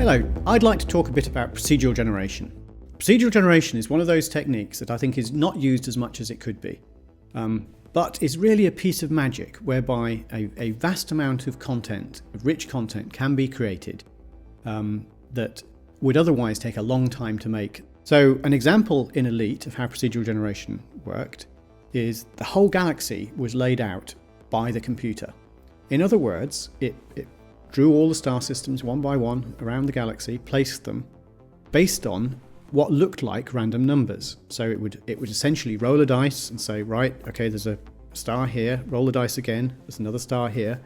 Hello, I'd like to talk a bit about procedural generation. Procedural generation is one of those techniques that I think is not used as much as it could be, but is really a piece of magic whereby a vast amount of content, of rich content, can be created that would otherwise take a long time to make. So an example in Elite of how procedural generation worked is the whole galaxy was laid out by the computer. In other words, it drew all the star systems one by one around the galaxy, placed them based on what looked like random numbers. So it would essentially roll a dice and say, right, okay, there's a star here, roll the dice again, there's another star here.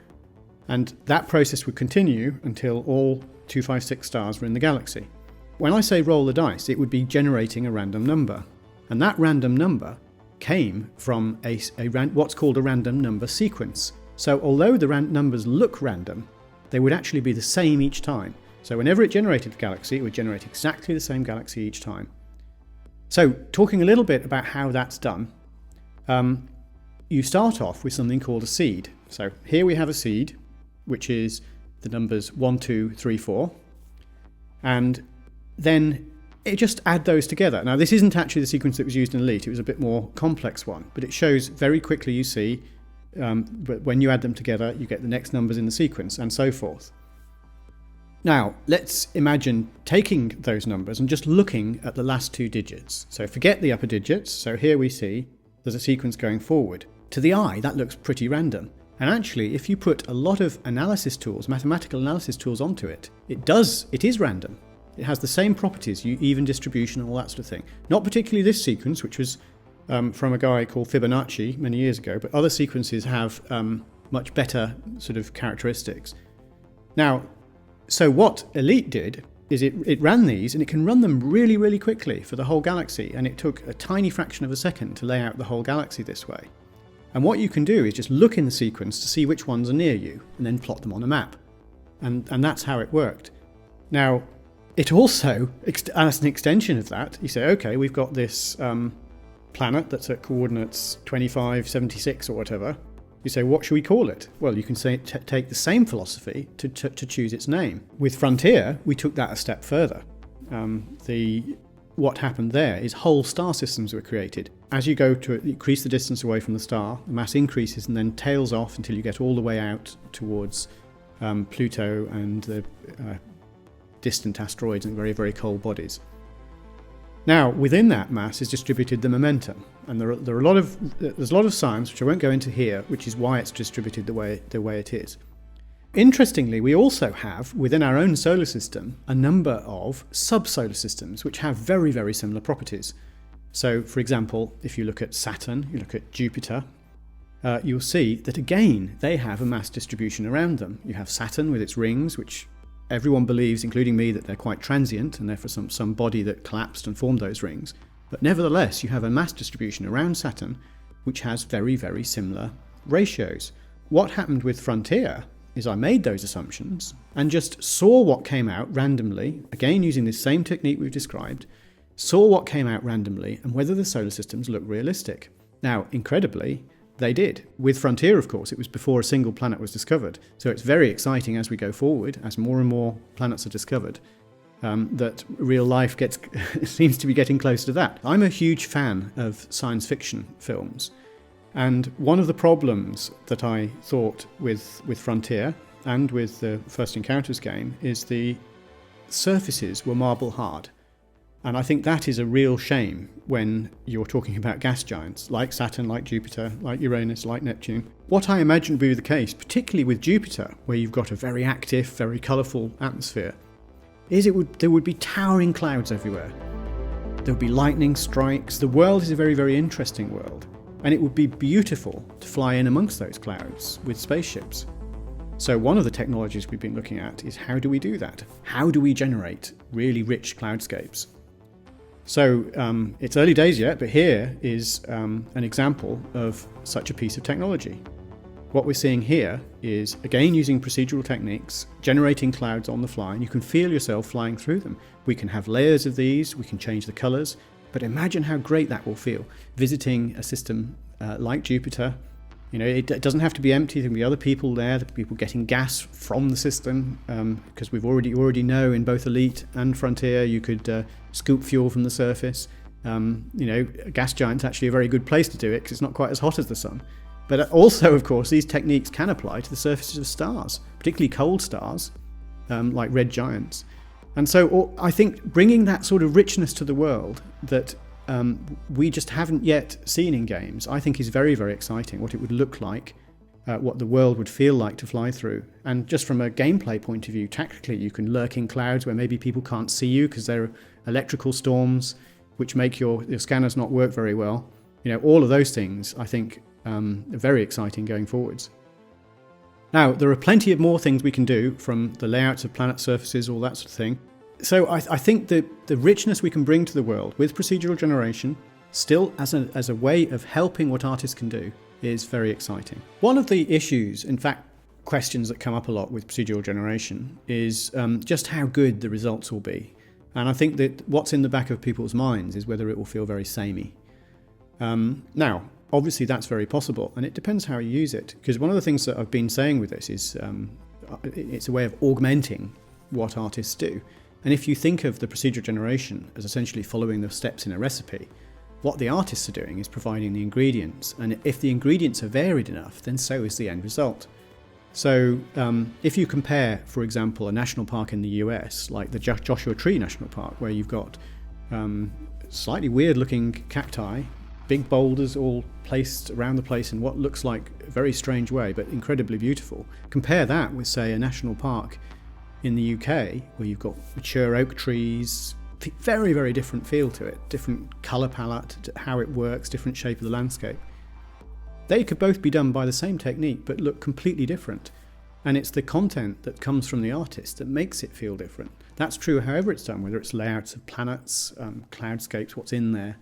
And that process would continue until all 256 stars were in the galaxy. When I say roll the dice, it would be generating a random number. And that random number came from what's called a random number sequence. So although the numbers look random, they would actually be the same each time. So whenever it generated the galaxy, it would generate exactly the same galaxy each time. So talking a little bit about how that's done, you start off with something called a seed. So here we have a seed, which is the numbers 1, 2, 3, 4. And then it just add those together. Now this isn't actually the sequence that was used in Elite, it was a bit more complex one, but it shows very quickly, you see, when you add them together, you get the next numbers in the sequence, and so forth. Now, let's imagine taking those numbers and just looking at the last two digits. So forget the upper digits. So here we see there's a sequence going forward. To the eye, that looks pretty random. And actually, if you put a lot of analysis tools, mathematical analysis tools onto it, it is random. It has the same properties, even distribution and all that sort of thing. Not particularly this sequence, which was from a guy called Fibonacci many years ago, but other sequences have much better sort of characteristics. Now, so what Elite did is it ran these, and it can run them really, really quickly for the whole galaxy, and it took a tiny fraction of a second to lay out the whole galaxy this way. And what you can do is just look in the sequence to see which ones are near you, and then plot them on a map. And that's how it worked. Now, it also, as an extension of that, you say, okay, we've got this planet that's at coordinates 25, 76 or whatever. You say, what should we call it? Well, you can say take the same philosophy to choose its name. With Frontier, we took that a step further. What happened there is whole star systems were created. As you go to increase the distance away from the star, the mass increases and then tails off until you get all the way out towards Pluto and the distant asteroids and very, very cold bodies. Now, within that mass is distributed the momentum, and there's a lot of science which I won't go into here, which is why it's distributed the way it is. Interestingly, we also have within our own solar system a number of sub-solar systems which have very, very similar properties. So, for example, if you look at Saturn, you look at Jupiter, you'll see that again they have a mass distribution around them. You have Saturn with its rings, which everyone believes, including me, that they're quite transient and therefore some body that collapsed and formed those rings. But nevertheless, you have a mass distribution around Saturn which has very, very similar ratios. What happened with Frontier is I made those assumptions and just saw what came out randomly, again using this same technique we've described, saw what came out randomly and whether the solar systems look realistic. Now, incredibly, they did. With Frontier, of course, it was before a single planet was discovered. So it's very exciting as we go forward, as more and more planets are discovered, that real life seems to be getting close to that. I'm a huge fan of science fiction films. And one of the problems that I thought with Frontier and with the First Encounters game is the surfaces were marble hard. And I think that is a real shame when you're talking about gas giants like Saturn, like Jupiter, like Uranus, like Neptune. What I imagine would be the case, particularly with Jupiter, where you've got a very active, very colourful atmosphere, is there would be towering clouds everywhere. There would be lightning strikes. The world is a very, very interesting world. And it would be beautiful to fly in amongst those clouds with spaceships. So one of the technologies we've been looking at is how do we do that? How do we generate really rich cloudscapes? So it's early days yet, but here is an example of such a piece of technology. What we're seeing here is, again, using procedural techniques, generating clouds on the fly, and you can feel yourself flying through them. We can have layers of these, we can change the colours, but imagine how great that will feel, visiting a system like Jupiter It doesn't have to be empty. There can be other people there, people getting gas from the system, because we already know in both Elite and Frontier you could scoop fuel from the surface. A gas giant's actually a very good place to do it because it's not quite as hot as the sun. But also, of course, these techniques can apply to the surfaces of stars, particularly cold stars, like red giants. And so I think bringing that sort of richness to the world that we just haven't yet seen in games, I think is very, very exciting. What it would look like, what the world would feel like to fly through. And just from a gameplay point of view, tactically, you can lurk in clouds where maybe people can't see you because there are electrical storms which make your scanners not work very well. All of those things, I think, are very exciting going forwards. Now, there are plenty of more things we can do, from the layouts of planet surfaces, all that sort of thing. So I think that the richness we can bring to the world with procedural generation, still as a way of helping what artists can do, is very exciting. One of the issues, in fact, questions that come up a lot with procedural generation is just how good the results will be. And I think that what's in the back of people's minds is whether it will feel very samey. Now, obviously that's very possible, and it depends how you use it. Because one of the things that I've been saying with this is it's a way of augmenting what artists do. And if you think of the procedural generation as essentially following the steps in a recipe, what the artists are doing is providing the ingredients. And if the ingredients are varied enough, then so is the end result. So if you compare, for example, a national park in the US, like the Joshua Tree National Park, where you've got slightly weird-looking cacti, big boulders all placed around the place in what looks like a very strange way, but incredibly beautiful. Compare that with, say, a national park in the UK, where you've got mature oak trees, very, very different feel to it, different colour palette, how it works, different shape of the landscape. They could both be done by the same technique, but look completely different. And it's the content that comes from the artist that makes it feel different. That's true however it's done, whether it's layouts of planets, cloudscapes, what's in there.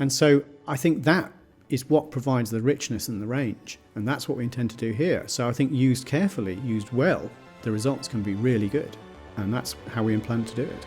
And so I think that is what provides the richness and the range. And that's what we intend to do here. So I think used carefully, used well, the results can be really good. And that's how we plan to do it.